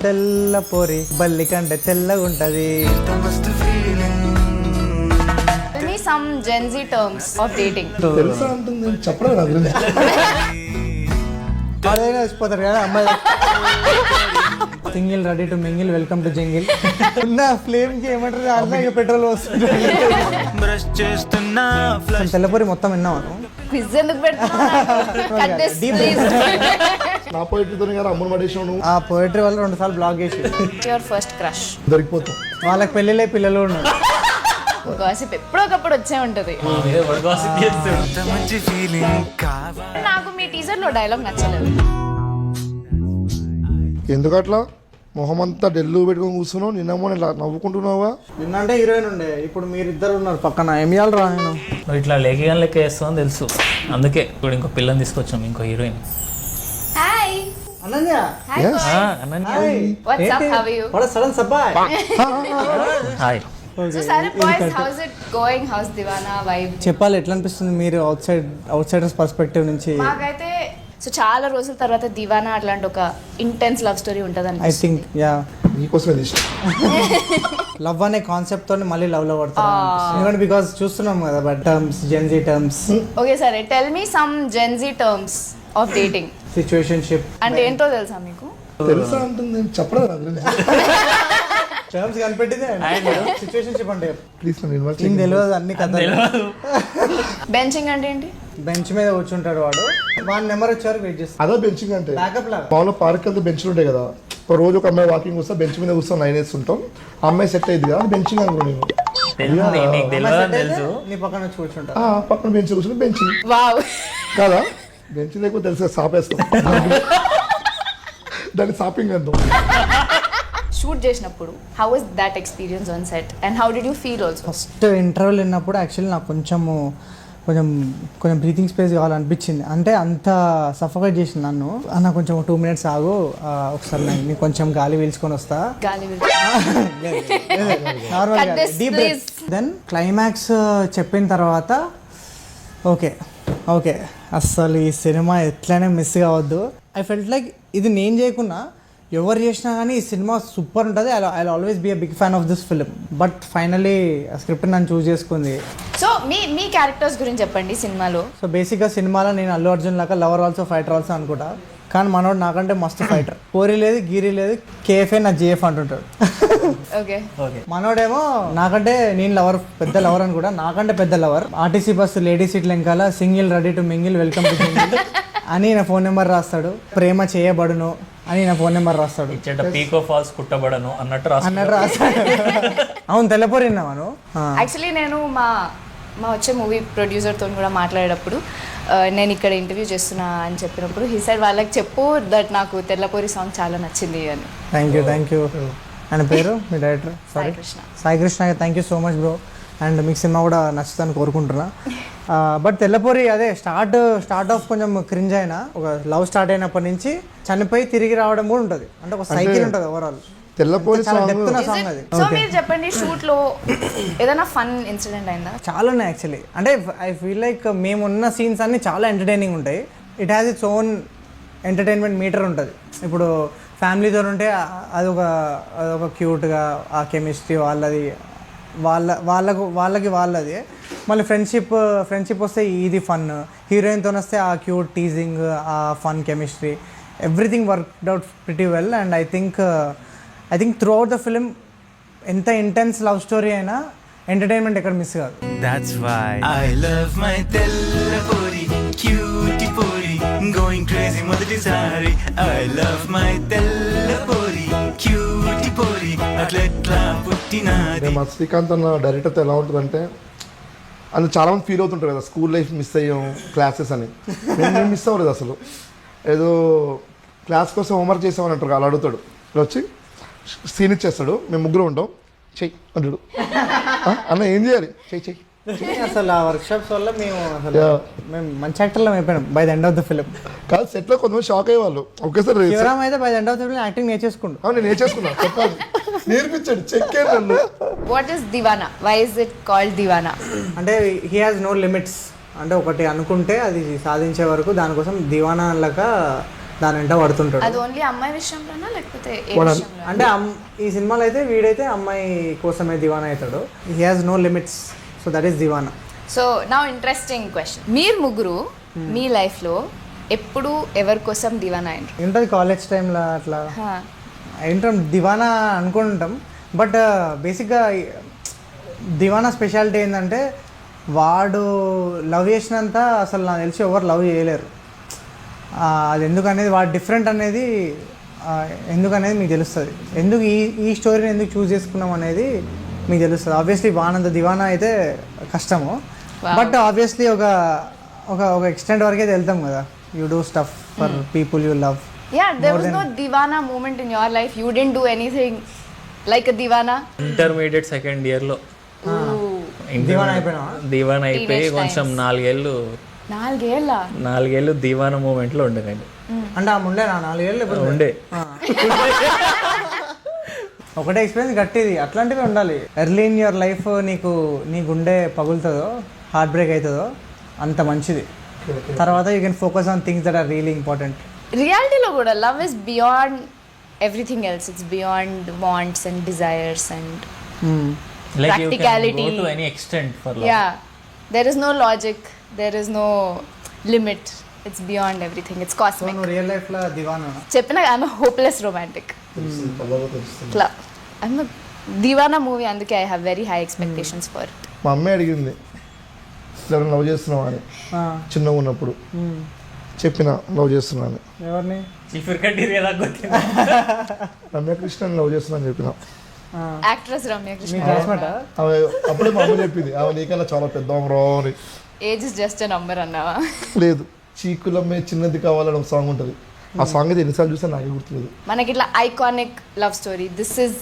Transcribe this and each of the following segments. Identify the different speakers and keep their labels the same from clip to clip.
Speaker 1: తెల్ల పోరి బల్లి కంటే తెల్లగా ఉంటది.
Speaker 2: Some Gen Z terms of dating.
Speaker 3: తెలుసా అంటుంది చెప్పడం నా గురించి.
Speaker 1: అదైనా వచ్చిపోతారు కదా అమ్మాయి. Single ready to mingle welcome to jingle. ఉన్న ఫ్లేమ్ కి ఏమంటారు అర్థం పెట్రోల్ వస్తుంది. తెల్లపూరి మొత్తం విన్నాను.
Speaker 2: Quiz ఎందుకు పెడుతున్నావు? Cut this, please.
Speaker 3: నా పోయిటరీతో కదా అమ్ముడు పడేసాను.
Speaker 1: ఆ పోయిటరీ వల్ల 2 సార్లు బ్లాక్ చేసి.
Speaker 2: Your first crush.
Speaker 3: దొరికిపోతాం.
Speaker 1: వాళ్ళకి పెళ్ళిళ్ళే పిల్లలు ఉన్నారు.
Speaker 2: గాసిప్ ఎప్పుడో ఒకప్పుడు వచ్చే ఉంటది. నాకు మీ టీజర్ లో డైలాగ్ నచ్చలేదు.
Speaker 3: ఎందుకట్లా మొహం అంతా డెల్లు పెట్టుకొని కూర్చున్నావు? నిన్నమో నవ్వుకుంటున్నావా?
Speaker 1: నిన్నంటే హీరోయిన్ ఉండే, ఇప్పుడు మీరిద్దరు ఉన్నారు పక్కన. ఏం చేయాలి రా నేను?
Speaker 4: నువ్వు ఇట్లా లేఖగా లెక్క వేస్తావని తెలుసు, అందుకే ఇప్పుడు ఇంకో పిల్లని తీసుకొచ్చాం, ఇంకో heroine.
Speaker 2: Hi
Speaker 1: Ananya.
Speaker 2: Hi what's up, how are you?
Speaker 1: What sudden surprise.
Speaker 4: Hi.
Speaker 2: So సరే boys, how's it going? How's Deewana vibe?
Speaker 1: చెప్పాలి, ఎట్లా అనిపిస్తుంది మీరు అవుట్సైడర్స్ పర్స్పెక్టివ్ నుంచి?
Speaker 2: మాకైతే సో చాలా రోజుల తర్వాత దివానా అట్లాంటి ఒక ఇంటెన్స్ లవ్ స్టోరీ ఉంటుంది.
Speaker 1: ఐ థింక్ యా
Speaker 3: నీకోసమే తీసిన.
Speaker 1: లవ్ అనే కాన్సెప్ట్ తోని మళ్ళీ లవ్ లో పడతాం ఎందుకంటే బికాస్ చూస్తున్నాం కదా but terms, Gen Z terms.
Speaker 2: Okay సరే, tell me some Gen Z terms of dating.
Speaker 1: Situationship
Speaker 2: అంటే ఏంటో తెలుసా మీకు?
Speaker 3: తెలుసా అంటుంది చెప్పడం నా గురించి.
Speaker 1: టర్మ్స్ కనిపెట్టిందే సిచ్యువేషన్షిప్ అంటే.
Speaker 3: ప్లీజ్ నన్ను ఇన్వైట్
Speaker 1: ఏం తెలియదు అన్ని కథలు.
Speaker 2: బెంచింగ్ అంటే ఏంటి?
Speaker 1: బెంచ్ మీద కూర్చుంటాడు వాడు, వాడి నెంబర్ వచ్చేవారు వెయిట్ చేస్తాడు.
Speaker 3: అదే బెంచింగ్ అంటే.
Speaker 1: బ్యాకప్ లాగా.
Speaker 3: మామూలుగా పార్క్ వెళ్తే బెంచ్లు ఉంటాయి కదా, ఒక రోజు ఒక అమ్మాయి వాకింగ్ వస్తా బెంచ్ మీద కూర్చొని లైన్ వేస్తుంటాం, ఆ అమ్మాయి సెట్ అయ్యింది కదా, అది బెంచింగ్ అనుకో. నేను
Speaker 4: తెలుసు
Speaker 1: నీ పక్కన వచ్చి కూర్చుంటా.
Speaker 3: పక్కన బెంచ్ కూర్చొని బెంచింగ్
Speaker 2: వావ్
Speaker 3: కదా. బెంచ్ లేకపోతే తెలుసు సాపేస్తాం, దాన్ని షాపింగ్ అంటాం.
Speaker 2: షూట్ చేసినప్పుడు how was that experience on set and how did you feel also?
Speaker 1: First ఇంటర్వ్యూలు విన్నప్పుడు యాక్చువల్లీ నాకు కొంచెం బ్రీతింగ్ స్పేస్ కావాలనిపించింది. అంటే అంత సఫోకేట్ చేసింది నన్ను. అన్న కొంచెం 2 minutes ఆగు, ఒకసారి నీకు కొంచెం గాలి పీల్చుకొని వస్తా. నార్మల్గా డీప్ బ్రెత్. దెన్ క్లైమాక్స్ చెప్పిన తర్వాత ఓకే అస్సలు ఈ సినిమా ఎట్లనే మిస్ కావద్దు. ఐ ఫెల్ట్ లైక్ ఇది నేను చేయకున్నా ఎవరు చేసినా కానీ ఈ సినిమా సూపర్ ఉంటుంది. I always be a big fan of this film. But finally script నన్ను చూస్ చేసుకుంది.
Speaker 2: సో మీ క్యారెక్టర్స్ గురించి చెప్పండి సినిమాలో.
Speaker 1: సో బేసిక్గా సినిమాలో నేను అల్లు అర్జున్ లాగా లవర్ ఆల్సో ఫైటర్ ఆల్సో అనుకుంటా, కానీ మనోడు నాకంటే మస్తు ఫైటర్. కోరి లేదు, గీరి లేదు, కేఎఫ్ఏ నా జేఎఫ్ అంటుంటాడు.
Speaker 2: ఓకే
Speaker 1: మనోడేమో నాకంటే నేను లవర్, పెద్ద లవర్ అని కూడా, నాకంటే పెద్ద లవర్. ఆర్టీసీ బస్సు లేడీ సీట్లు వెనకాల single ready to mingle welcome to jingle అని నా ఫోన్ నెంబర్ రాస్తాడు. ప్రేమ చేయబడును అని నా ఫోన్ నెంబర్ రాస్తాడు.
Speaker 4: పీకో ఫాల్స్ కుట్టబడను అన్నట్టు
Speaker 1: రాస్తాడు. అవును తెల్లపోరి విన్నాను.
Speaker 2: యాక్చువల్లీ నేను మా వచ్చే మూవీ ప్రొడ్యూసర్తో కూడా మాట్లాడేటప్పుడు నేను ఇక్కడ ఇంటర్వ్యూ చేస్తున్నా అని చెప్పినప్పుడు హీ సైడ్ వాళ్ళకి చెప్పు దట్ నాకు తెల్లపోరి సాంగ్ చాలా నచ్చింది అని.
Speaker 1: Thank you. ఆయన పేరు మీ director? Sai Krishna. Thank you so much bro. And మీకు సినిమా కూడా నచ్చుతుందని కోరుకుంటున్నా. బట్ తెల్లపూరి అదే స్టార్ట్ ఆఫ్ కొంచెం క్రింజ్ అయినా, ఒక లవ్ స్టార్ట్ అయినప్పటి నుంచి చనిపోయి తిరిగి రావడం కూడా ఉంటుంది. అంటే ఒక సైకిల్ ఉంటుంది ఓవరాల్.
Speaker 3: తెల్లపూరి సాంగ్
Speaker 1: అది.
Speaker 2: సో మీరు చెప్పండి, షూట్ లో ఏదైనా ఫన్ ఇన్సిడెంట్ అయిందా?
Speaker 1: చాలా ఉన్నాయి యాక్చువల్లీ. అంటే ఐ ఫీల్ లైక్ మేమున్న సీన్స్ అన్ని చాలా ఎంటర్టైనింగ్ ఉంటాయి. It has its own entertainment meter ఉంటుంది. ఇప్పుడు ఫ్యామిలీతో ఉంటే అదొక క్యూట్గా ఆ కెమిస్ట్రీ వాళ్ళకి వాళ్ళది. మళ్ళీ ఫ్రెండ్షిప్ వస్తే ఇది ఫన్, హీరోయిన్తో వస్తే ఆ క్యూట్ టీజింగ్, ఆ fun chemistry, everything worked out pretty well. And I think through out the film ఎంత ఇంటెన్స్ లవ్ స్టోరీ అయినా ఎంటర్టైన్మెంట్ ఎక్కడ మిస్ కాదు.
Speaker 5: That's why I love my తెల్లపూరి cutie puri going crazy మొదటిసారి. I love my తెల్లపూరి cutie puri అట్లెట్లా పుట్టినది.
Speaker 3: మా శ్రీకాంత్ అన్న డైరెక్టర్తో ఎలా ఉంటుందంటే, అది చాలామంది ఫీల్ అవుతుంటారు కదా, స్కూల్ లైఫ్ మిస్ అయ్యాం క్లాసెస్ అని. మేము మిస్ అవ్వలేదు అసలు. ఏదో క్లాస్ కోసం హోంవర్క్ చేసామని అంటారు, అలా అడుగుతాడు. ఇలా వచ్చి సీన్ ఇచ్చేస్తాడు, మేము ముగ్గురు ఉంటాం, చెయ్యి అంటాడు. అన్న ఏం చేయాలి, చెయ్యి.
Speaker 1: అసలు ఆ వర్క్షాప్స్ వల్ల మేము మంచి యాక్టర్లో అయిపోయినాం by the end of the film.
Speaker 3: కాదు సెట్లో కొంతమంది షాక్ అయ్యే వాళ్ళు. ఒకేసారి
Speaker 1: శివరామ్ అయితే by the end of the film acting నేర్చేసుకుంటూ.
Speaker 3: నేను నేర్చేసుకున్నా, చెప్పాలి, నేర్పించాడు, చెక్కే నన్ను.
Speaker 2: What is Deewana? Why is it called Deewana?
Speaker 1: అంటే హీ హాజ్ నో లిమిట్స్. అంటే ఒకటి అనుకుంటే అది సాధించే వరకు దానికోసం దివానా లాగా దాని వెంట పడుతుంటాడు.
Speaker 2: అది ఓన్లీ అమ్మాయి విషయంలోనా లేకపోతే ఏ
Speaker 3: వాడు-
Speaker 2: విషయంలో?
Speaker 1: అంటే ఈ సినిమాలో అయితే వీడైతే అమ్మాయి కోసమే దివానా అవుతాడు. He has no limits, so that is Deewana.
Speaker 2: So నా ఇంట్రెస్టింగ్ క్వశ్చన్, మీరు ముగ్గురు మీ లైఫ్లో ఎప్పుడు ఎవరి కోసం దివానా అయినరు?
Speaker 1: ఉంటుంది కాలేజ్ టైంలో అట్లా ఏంటాం దివానా అనుకుంటాం. బట్ బేసిక్గా దివానా స్పెషాలిటీ ఏంటంటే వాడు లవ్ చేసినంత అసలు నాకు తెలిసి ఎవరు లవ్ చేయలేరు. అది ఎందుకనేది వాడు డిఫరెంట్ అనేది ఎందుకనేది మీకు తెలుస్తుంది. ఎందుకు ఈ స్టోరీని ఎందుకు చూస్ చేసుకున్నాం అనేది మీకు తెలుస్తుంది. ఆబ్వియస్లీ వానంత దివానా అయితే కష్టము, బట్ ఆబ్వియస్లీ ఒక ఒక ఒక ఎక్స్టెంట్ వరకు అయితే వెళ్తాం కదా. You do stuff for people you love.
Speaker 2: Yeah, there was no Divana moment in your life. You didn't do anything like a Divana.
Speaker 4: Intermediate second ఇయర్లో
Speaker 1: దివానా అయిపోయినావా?
Speaker 4: దీవానా అయిపోయి
Speaker 2: Teenage
Speaker 4: కొంచెం
Speaker 2: times. 4 ఏళ్ళ
Speaker 4: నాలుగేళ్ళు దీవానా మూమెంట్లో ఉండే నేను.
Speaker 1: అంటే ఆ ముండే నా 4 ఏళ్ళు లేకపోతే
Speaker 4: ఉండే
Speaker 1: ఒకటే ఎక్స్పీరియన్స్ గట్టిది. అట్లాంటివి ఉండాలి. ఎర్లీ ఇన్ యువర్ లైఫ్ నీ గుండె పగులుతుందో హార్ట్ బ్రేక్ అవుతుందో అంత మంచిది. తర్వాత you can focus on things that are really important.
Speaker 2: రియాలిటీలో కూడా love is beyond everything else. It's beyond wants and desires and
Speaker 4: like you can
Speaker 2: Practicality.
Speaker 4: Go to any extent for love.
Speaker 2: Ya, there is no logic, there is no limit. It's beyond everything. It's cosmic.
Speaker 1: నువ్వు real లైఫ్లో దివానా?
Speaker 2: చెప్పిన I'm hopeless romantic. ఇట్లా I'm Deewana movie, అందుకే I have very high expectations for it.
Speaker 3: మా అమ్మాయి అడిగింది ఎవరైనా love చేస్తున్నావా అని. చిన్నగా ఉన్నప్పుడు చెప్పిన లవ్ చేస్తున్నాను.
Speaker 1: ఎవరిని?
Speaker 4: చిఫిర్ కడ్డీర్ ఎలా కొట్టింది?
Speaker 3: రమ్యకృష్ణని లవ్ చేస్తున్నా అని చెప్పిన.
Speaker 2: యాక్ట్రెస్ రమ్య
Speaker 1: మీ
Speaker 2: కృష్ణ.
Speaker 1: క్లాస్మేటా?
Speaker 3: ఆమె అప్పుడే మా అమ్మ చెప్పింది ఆమె నీకన్నా చాలా పెద్ద రా అని.
Speaker 2: Age is just a number అన్నావా?
Speaker 3: లేదు, చీకులమ్మే చిన్నది కావాలని ఒక సాంగ్ ఉంటుంది. ఆ సాంగ్ అయితే ఎన్నిసార్లు చూసా నాకే గుర్తులేదు.
Speaker 2: మనకి ఇట్లా iconic love story, this is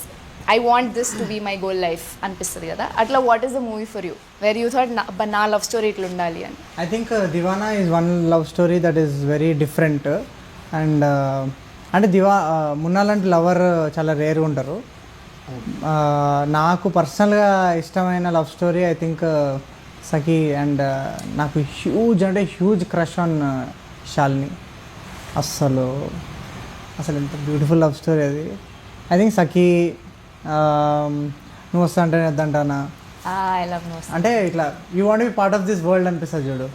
Speaker 2: I want this to be my goal life అనిపిస్తుంది కదా. అట్లా what is the movie for you where you thought నా లవ్ స్టోరీ ఇట్లా ఉండాలి అని?
Speaker 1: I think Deewana is one love story that is very different. And అంటే మున్నా లాంటి lover చాలా రేర్గా ఉంటారు. నాకు పర్సనల్గా ఇష్టమైన love story I think Sakhi. And నాకు హ్యూజ్ క్రష్ ఆన్ శాలిని. అస్సలు ఎంత బ్యూటిఫుల్ లవ్ స్టోరీ అది. ఐ థింక్ సఖీ, నువ్వు వస్తా అంటే వద్దంటానా,
Speaker 2: ఐ లవ్ నో.
Speaker 1: అంటే ఇట్లా you want be part of this world అనిపిస్తుంది చూడు.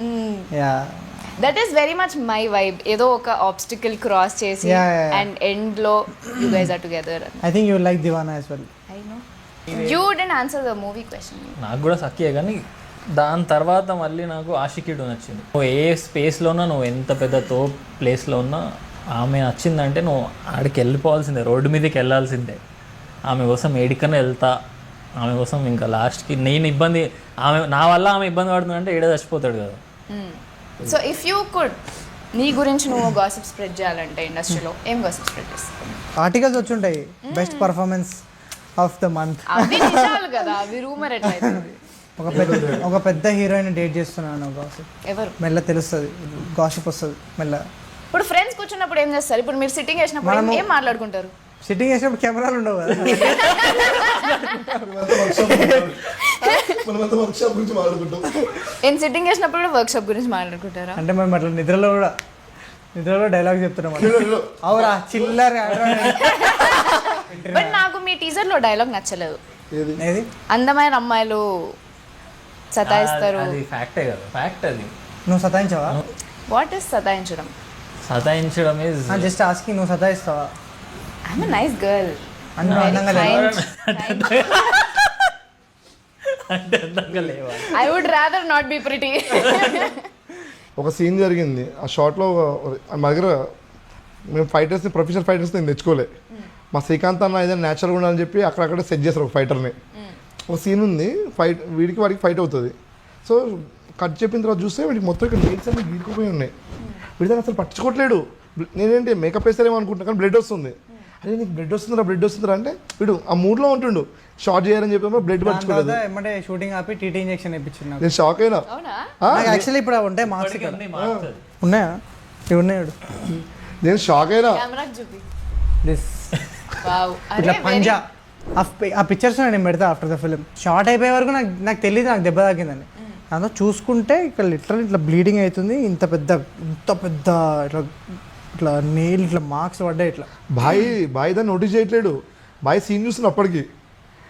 Speaker 1: Yeah,
Speaker 2: that is very much my vibe. ఏదో ఒక ఆబ్స్టికల్ క్రాస్ చేసి అండ్ ఎండ్ లో you guys are together.
Speaker 1: I think you like Deewana as well.
Speaker 2: I no you didn't answer the movie question.
Speaker 4: నాకు కూడా సఖియే, కానీ దాని తర్వాత మళ్ళీ నాకు ఆషికీడు నచ్చింది. నువ్వు ఏ స్పేస్లోనా, నువ్వు ఎంత పెద్ద ప్లేస్లో ఉన్నా ఆమె నచ్చిందంటే నువ్వు ఆడికి వెళ్ళిపోవాల్సిందే, రోడ్డు మీదకి వెళ్ళాల్సిందే. ఆమె కోసం ఏడికన్నా వెళ్తా, ఆమె కోసం ఇంకా లాస్ట్కి నేను ఇబ్బంది, నా వల్ల ఆమె ఇబ్బంది పడుతుందంటే ఏడ చచ్చిపోతాడు కదా.
Speaker 2: సో ఇఫ్ యూ కుడ్ నీ గురించి నువ్వు గాసిప్ స్ప్రెడ్ చేయాలంటే ఇండస్ట్రీలో ఏం గాసిప్ స్ప్రెడ్ చేస్తావు?
Speaker 1: ఆర్టికల్స్ వచ్చి ఉంటాయి, best performance of the month.
Speaker 2: అవి నిజాలు కదా, అవి రూమర్ ఎట్లయితుంది?
Speaker 1: ఒక పెద్ద హీరోయిన్ డేట్ చేస్తున్నాను గాసిప్.
Speaker 2: ఎవరు?
Speaker 1: మెల్ల తెలుస్తుంది, గాసిప్ వస్తుంది మెల్ల.
Speaker 2: ఇప్పుడు ఫ్రెండ్స్ కూర్చున్నప్పుడు ఏం చేస్తారు? ఇప్పుడు మీరు సిట్టింగ్ వేసినప్పుడు ఏం మాట్లాడుకుంటారు?
Speaker 1: సిట్టింగ్ చేసినప్పుడు కెమెరాలు ఉండవు కదా.
Speaker 3: మనమంతా వర్క్షాప్ గురించి మాట్లాడుకుంటాం.
Speaker 2: ఏం సిట్టింగ్ వేసినప్పుడు కూడా వర్క్ షాప్ గురించి మాట్లాడుకుంటారా?
Speaker 1: అంటే మేము అట్లా నిద్రలో కూడా డైలాగ్ చెప్తున్నాం. అవురా చిల్లర.
Speaker 2: బట్ నాకు మీ టీజర్ లో డైలాగ్ నచ్చలేదు.
Speaker 3: ఏది?
Speaker 1: ఏది?
Speaker 2: అందమైన అమ్మాయిలు సతాయిస్తారు.
Speaker 4: అది ఫ్యాక్టే కదా, ఫ్యాక్ట్ అది.
Speaker 1: నువ్వు సతాయించావా?
Speaker 2: వాట్ ఇస్ సతాయించడం?
Speaker 4: సతాయించడం ఈజ్
Speaker 1: జస్ట్ ఆస్కింగ్, నువ్వు సతాయిస్తావా?
Speaker 2: I'm a nice girl.
Speaker 1: అంటే నువ్వు అందంగా లేవా?
Speaker 4: అంటే అందంగా లేవా?
Speaker 2: I would rather not be pretty.
Speaker 3: ఒక సీన్ జరిగింది ఆ షార్ట్లో. మా దగ్గర మేము ఫైటర్స్ని, ప్రొఫెషనల్ ఫైటర్స్ని నేను తెచ్చుకోలే. మా శ్రీకాంత్ అన్న ఏదైనా న్యాచురల్గా ఉండాలని చెప్పి అక్కడక్కడ సెట్ చేస్తారు ఒక ఫైటర్ని. ఒక సీన్ ఉంది, ఫైట్ వాడికి ఫైట్ అవుతుంది. సో కట్ చెప్పిన తర్వాత చూస్తే వీడికి మొత్తం ఇక్కడ నెయిల్స్ అన్ని గీరుకుపోయి ఉన్నాయి. వీడి దాన్ని అసలు పట్టించుకోవట్లేడు. నేనేంటి మేకప్ వేస్తారేమో అనుకుంటున్నా, కానీ బ్లడ్ వస్తుంది. అరే నీకు బ్లడ్ వస్తుందిరా అంటే వీడు ఆ మూడ్లో ఉంటుండు. షార్ట్ చేయాలని చెప్పి బ్లడ్ పట్టించుకోలేదు.
Speaker 1: ఏమంటే షూటింగ్ ఆపి టీటీ ఇంజెక్షన్ ఇప్పించింది.
Speaker 3: నేను షాక్ అయినా.
Speaker 2: అవునా?
Speaker 1: యాక్చువల్లీ ఇప్పుడు ఉంటాయి మార్క్స్ ఇక్కడ ఉన్నాయా? ఇవి ఉన్నాయి.
Speaker 3: నేను షాక్ అయినా.
Speaker 2: కెమెరాకి చూపి.
Speaker 1: This
Speaker 2: wow.
Speaker 1: ఇట్లా పంజా ఆ పిక్చర్స్ నేను పెడతా ఆఫ్టర్ ద ఫిలిం. షార్ట్ అయిపోయే వరకు నాకు తెలియదు నాకు దెబ్బ తాకిందని. దాంతో చూసుకుంటే ఇక్కడ లిటరల్ ఇట్లా బ్లీడింగ్ అవుతుంది. ఇంత పెద్ద ఇట్లా ఇట్లా నీళ్ళు ఇట్లా మార్క్స్ పడ్డాయి ఇట్లా.
Speaker 3: బాయ్ దాన్ని నోటీస్ చేయట్లేడు. బాయ్ సీన్ చూస్తున్నా అప్పటికి,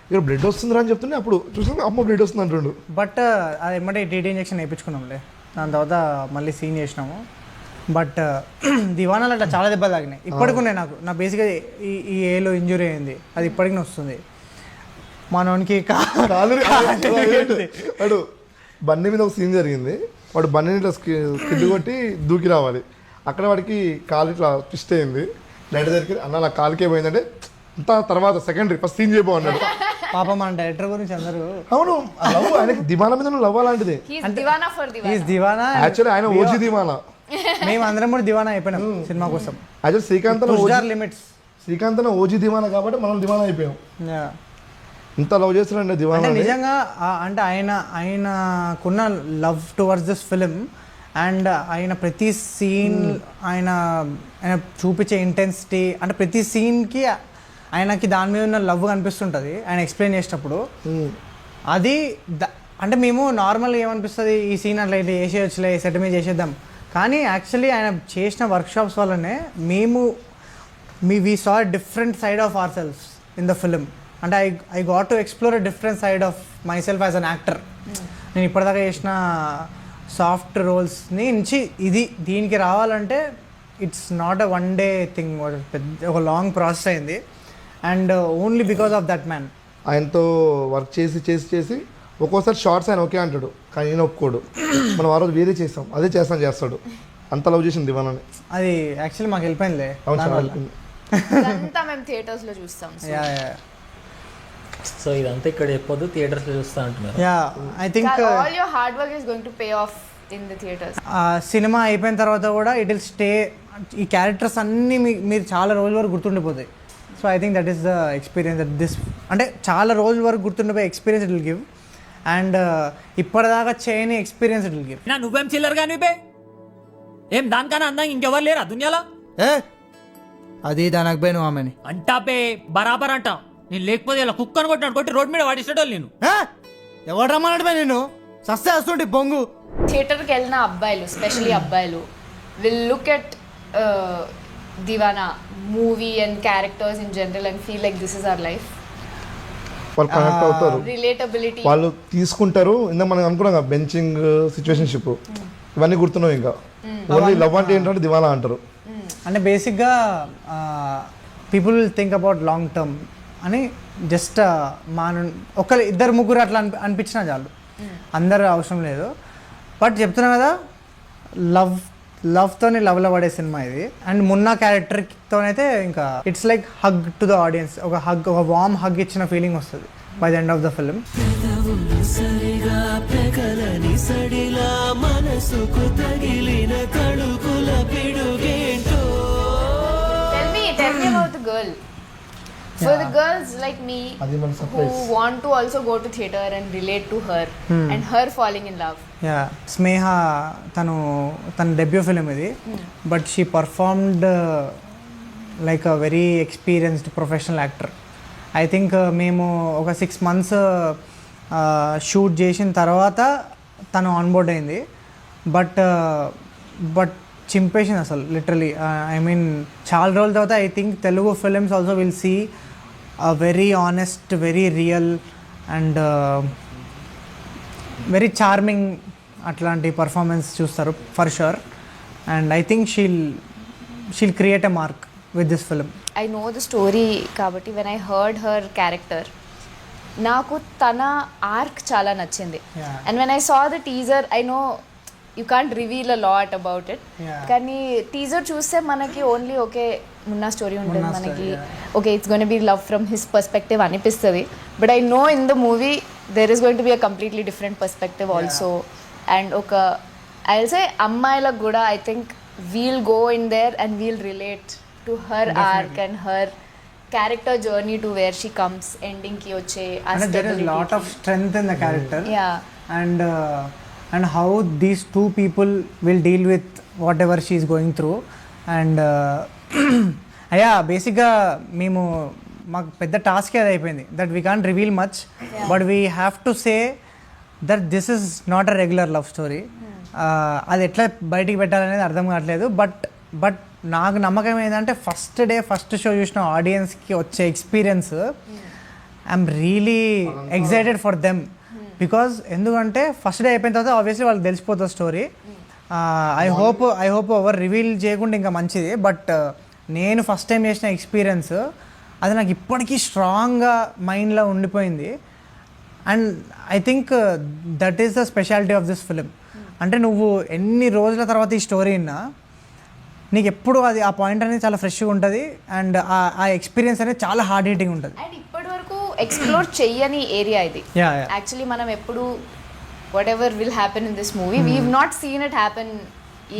Speaker 3: ఇక్కడ బ్లడ్ వస్తుందిరా అని చెప్తుంటే అప్పుడు చూసిన అమ్మ బ్లడ్ వస్తుంది అంటుండు.
Speaker 1: బట్ అది ఏమంటే టీటీ ఇంజెక్షన్ వేయించుకున్నాంలే, దాని తర్వాత మళ్ళీ సీన్ చేసినాము. బట్ దివానాలు అట్లా చాలా దెబ్బలు తాగినాయి ఇప్పటికి ఉన్నాయి నాకు. నా బేసిక్గా ఈ ఏలో ఇంజురీ అయింది, అది ఇప్పటికి వస్తుంది. మనోనికి
Speaker 3: వాడు బండి మీద ఒక సీన్ జరిగింది, వాడు బండిని ఇట్లా స్కిడ్ కొట్టి దూకి రావాలి, అక్కడ వాడికి కాలు ఇట్లా ట్విస్ట్ అయింది. లైట్ దగ్గరికి అన్న నా కాలుకే పోయిందంటే అంత తర్వాత సెకండరీ, ఫస్ట్ సీన్ చేయబో అన్నాడు.
Speaker 1: పాపం మన డైరెక్టర్ గురించి అందరూ.
Speaker 3: అవును, లవ్ ఆయనకి దివానా మీద లవ్ అలాంటిది.
Speaker 1: ఈజ్ దివానా,
Speaker 3: యాక్చువల్లీ ఆయన ఓజీ దివానా.
Speaker 1: మేము అందరం కూడా దివానా అయిపోయినాం సినిమా కోసం.
Speaker 3: యాక్చువల్
Speaker 1: లిమిట్స్
Speaker 3: శ్రీకాంత్ ఓజీ దివానా కాబట్టి మనం దివానా అయిపోయాం. ఇంత లవ్ చేస్తున్నాడు దివానా.
Speaker 1: నిజంగా అంటే ఆయనకున్న love towards this film and ఆయన ప్రతి సీన్ ఆయన చూపించే ఇంటెన్సిటీ, అంటే ప్రతి సీన్కి ఆయనకి దాని మీద ఉన్న లవ్ కనిపిస్తుంటుంది ఆయన ఎక్స్ప్లెయిన్ చేసేటప్పుడు. అది అంటే మేము నార్మల్గా ఏమనిపిస్తుంది, ఈ సీన్ అట్లా ఇట్లా చేసేయచ్చులే, సెట్ మీద చేసేద్దాం. కానీ యాక్చువల్లీ ఆయన చేసిన వర్క్షాప్స్ వల్లనే we saw different side of our selves in the film. అంటే I got to explore a different side of my self as an actor. నేను ఇప్పటిదాకా చేసిన సాఫ్ట్ రోల్స్ని నుంచి దీనికి రావాలంటే it's not a one day thing, పెద్ద ఒక లాంగ్ ప్రాసెస్ అయింది. And only because of that man.
Speaker 3: ఆయనతో వర్క్ చేసి ఒక్కోసారి షార్ట్స్ ఆయన ఓకే అంటాడు, కానీ నేను ఒప్పుకోడు. మనం ఆ రోజు వేరే చేస్తాం, అదే చేస్తాడు. అంత లవ్ చేసింది దివానాని.
Speaker 1: అది యాక్చువల్లీ మాకు వెళ్ళిపోయిందిలే.
Speaker 2: మేము థియేటర్స్లో చూస్తాం.
Speaker 4: సో ఇదంతా ఇక్కడ చెప్పొద్దు, థియేటర్స్లో చూస్తా అంటున్నారు.
Speaker 1: I think
Speaker 2: all your hard work is going to pay off in the theaters.
Speaker 1: Cinema అయిపోయిన తర్వాత కూడా ఇట్ విల్ స్టే. ఈ క్యారెక్టర్స్ అన్నీ మీరు చాలా రోజుల వరకు గుర్తుండిపోతాయి. So I think that is the experience that this, అంటే చాలా రోజుల వరకు గుర్తుండిపోయే experience it will give. And ఇప్పటిదాకా చేయని ఎక్స్పీరియన్స్ ఇట్ విల్ గివ్.
Speaker 6: నువ్వేం చిల్లర్ కానీ ఏం దానికన్నా అందంగా ఇంకెవరు లేరా దునియాలో?
Speaker 1: అది దానికి పోయి నువ్వు ఆమెని
Speaker 6: అంటా పే బరాబర్ అంటా. నేను లేకపోతే ఇలా కుక్కను కొట్టి రోడ్ మీద వాడిస్తాడు. నేను
Speaker 1: ఎవరు రమ్మన్నాడు నేను సస్తే వస్తుంటే బొంగు.
Speaker 2: థియేటర్కి వెళ్ళిన అబ్బాయిలు, స్పెషలీ అబ్బాయిలు, will look at Deewana movie and characters in general and feel like this is our life.
Speaker 3: వాళ్ళు కనెక్ట్ అవుతారు,
Speaker 2: రిలేటబిలిటీ
Speaker 3: వాళ్ళు తీసుకుంటారు. ఇందాక మనం అనుకున్నాం కదా బెంచింగ్, సిచ్యువేషన్షిప్, ఇవన్నీ గుర్తున్నావు. ఇంకా ఓన్లీ లవ్ అంటే ఏంటంటే దివానా అంటారు.
Speaker 1: అంటే బేసిక్గా people will think about long term అని జస్ట్ ఒకరు ఇద్దరు ముగ్గురు అట్లా అనిపించినా చాలు, అందరు అవసరం లేదు. బట్ చెప్తున్నా కదా, లవ్తోనే లవ్లో పడే సినిమా ఇది. అండ్ మున్నా క్యారెక్టర్తోనైతే ఇంకా it's like hug to the audience. ఒక వార్మ్ హగ్ ఇచ్చిన ఫీలింగ్ వస్తుంది by the end of the film.
Speaker 2: Tell me about the girl. For the girls like me who want to also go to theater and relate to her and her falling in love.
Speaker 1: స్నేహ తన debut film ఇది. But she performed like a very experienced professional actor. I think మేము ఒక 6 months shoot చేసిన తర్వాత తను onboard అయింది. But చింపేసింది అసలు literally. I mean చాలా రోజుల తర్వాత I think Telugu films also will see a very honest, very real and very charming అట్లాంటి పర్ఫార్మెన్స్ చూస్తారు for sure. And I think she'll create a mark with this film.
Speaker 2: I know the story కాబట్టి when I heard her character నాకు తన arc చాలా నచ్చింది. And when I saw the teaser, I know you can't reveal a lot about it. కానీ teaser చూస్తే మనకి only okay Munna story ఉంటుంది, మనకి okay it's going be love from his perspective అనిపిస్తుంది. But I know in the movie there is going to be a completely different perspective also. And ఒక I will say అమ్మాయిలకు కూడా I think we'll go in there and we'll relate to her arc and her character journey to where she comes ending ki వచ్చే
Speaker 1: there is lot of strength in the character. And how these two people will deal with whatever she is going through. And బేసిక్గా మాకు పెద్ద task అది అయిపోయింది that we can't reveal much, but we have to say that this is not a regular love story. అది ఎట్లా బయటికి పెట్టాలనేది అర్థం కావట్లేదు. బట్ నాకు నమ్మకం ఏంటంటే ఫస్ట్ షో చూసిన ఆడియన్స్కి వచ్చే experience I'm really excited for them because ఎందుకంటే ఫస్ట్ డే అయిపోయిన తర్వాత ఆబ్వియస్లీ వాళ్ళకి తెలిసిపోతుంది స్టోరీ. ఐ హోప్ ఎవరు రివీల్ చేయకుండా ఇంకా మంచిది. బట్ నేను ఫస్ట్ టైం చేసిన ఎక్స్పీరియన్స్ అది నాకు ఇప్పటికీ స్ట్రాంగ్గా మైండ్లో ఉండిపోయింది. And I think that is the speciality of this film. అంటే నువ్వు ఎన్ని రోజుల తర్వాత ఈ స్టోరీ విన్నా నీకు ఎప్పుడు అది ఆ పాయింట్ అనేది చాలా ఫ్రెష్గా ఉంటుంది. అండ్ ఆ ఎక్స్పీరియన్స్ అనేది చాలా హార్డ్ హీటింగ్ ఉంటుంది.
Speaker 2: అండ్ ఇప్పటి వరకు ఎక్స్ప్లోర్ చెయ్యని ఏరియా ఇది.
Speaker 1: Yeah, yeah.
Speaker 2: యాక్చువల్లీ మనం ఎప్పుడు whatever will happen in this movie we not seen it happen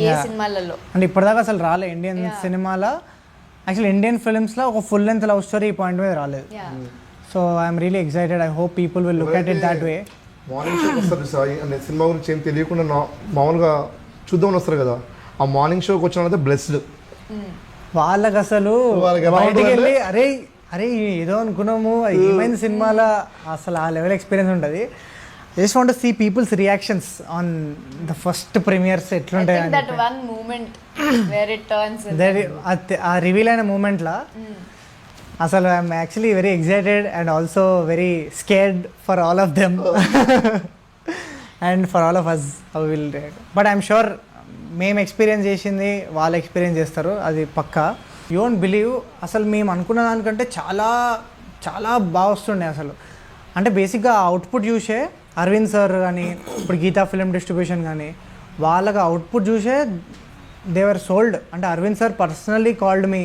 Speaker 2: ఏ సినిమాలలో.
Speaker 1: అండ్ ఇప్పటిదాకా అసలు రాలే ఇండియన్ సినిమాలో, యాక్చువల్లీ ఇండియన్ ఫిల్మ్స్లో ఒక ఫుల్ లెంత్ లవ్ స్టోరీ ఈ పాయింట్ మీద రాలేదు. So I'm really excited. I hope people will look at it that way.
Speaker 3: Morning షోకి వస్తారు సార్ అంటే సినిమా గురించి ఏం తెలియకుండా మామూలుగా చూద్దామని వస్తారు కదా, ఆ మార్నింగ్ షోకి వచ్చిన వాళ్ళైతే బ్లెస్డ్.
Speaker 1: వాళ్ళకి అసలు
Speaker 3: వాళ్ళకి ఎలా
Speaker 1: బయటికి
Speaker 3: ఉంటుందంటే-
Speaker 1: వెళ్ళి అరే అరే ఏదో అనుకున్నాము ఏమైంది సినిమాలో అసలు ఆ లెవెల్ ఎక్స్పీరియన్స్ ఉంటుంది. Just want to see peoples reactions on the first premieres ఎట్లుంటాయి అని.
Speaker 2: That one moment where it turns
Speaker 1: ఆ రివీల్ అయిన మూమెంట్లో అసలు I'm actually very excited and also very scared for all of them and for all of us will. But I'm sure మేము experience చేసింది వాళ్ళు experience చేస్తారు, అది పక్కా. యూ వోంట్ బిలీవ్ అసలు మేము అనుకున్న దానికంటే చాలా చాలా బాగా వస్తుండే అసలు. అంటే బేసిక్గా అవుట్పుట్ చూసే అరవింద్ సార్ కానీ ఇప్పుడు గీతా ఫిలిం డిస్ట్రిబ్యూషన్ కానీ వాళ్ళకి అవుట్పుట్ చూసే దేవర్ సోల్డ్. అంటే Aravind sir personally called me,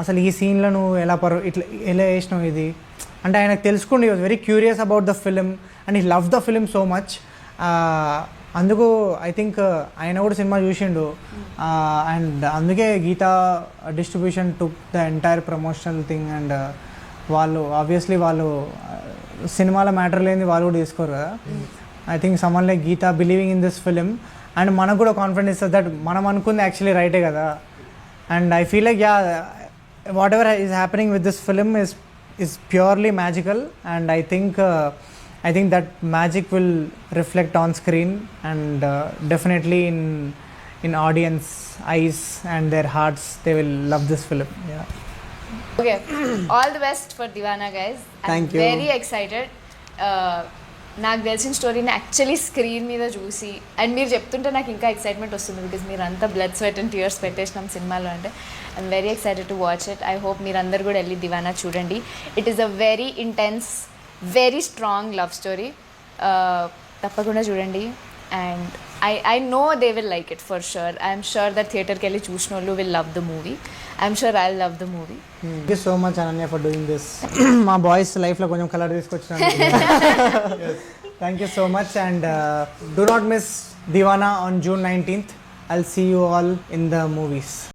Speaker 1: అసలు ఈ సీన్లో నువ్వు ఇట్లా ఎలా వేసినావు ఇది అంటే ఆయనకు తెలుసుకోండి. Was very curious about the film and he love the film so much. అందుకు ఐ థింక్ ఆయన కూడా సినిమా చూసిండు అండ్ అందుకే Geetha distribution took the entire promotional thing. And వాళ్ళు ఆబ్వియస్లీ వాళ్ళు సినిమాలో మ్యాటర్ లేని వాళ్ళు కూడా తీసుకోరు కదా. I think someone like Geetha believing in this film and మనకు కూడా కాన్ఫిడెన్స్ ఇస్తుంది దట్ మనం అనుకుంది యాక్చువల్లీ రైటే కదా. And I feel like what ever is happening with this film is purely magical, and I think that magic will reflect on screen and definitely in audience eyes and their hearts. They will love this film. Yeah.
Speaker 2: Okay. All the best for Divana, guys.
Speaker 1: Thank
Speaker 2: I'm
Speaker 1: you.
Speaker 2: very excited. నాకు తెలిసిన స్టోరీని actually screen మీద చూసి and మీరు చెప్తుంటే నాకు ఇంకా excitement వస్తుంది బికాజ్ మీరు అంతా బ్లడ్ స్వెట్ అండ్ టీయర్స్ పెట్టేసినాం సినిమాలో. అంటే I'm very excited to watch it. I hope మీరు అందరు కూడా వెళ్ళి దివానా చూడండి. It is a very intense very strong love story. తప్పకుండా చూడండి. And I know they will like it for sure. I'm sure that థియేటర్కి వెళ్ళి చూసిన వాళ్ళు will love the movie. I'm sure I'll love the movie.
Speaker 1: Thank you so much Ananya for doing this. మా boys లైఫ్లో కొంచెం colour తీసుకొచ్చిన. Thank you so much and do not miss Divana on June 19th. I'll see you all in the movies.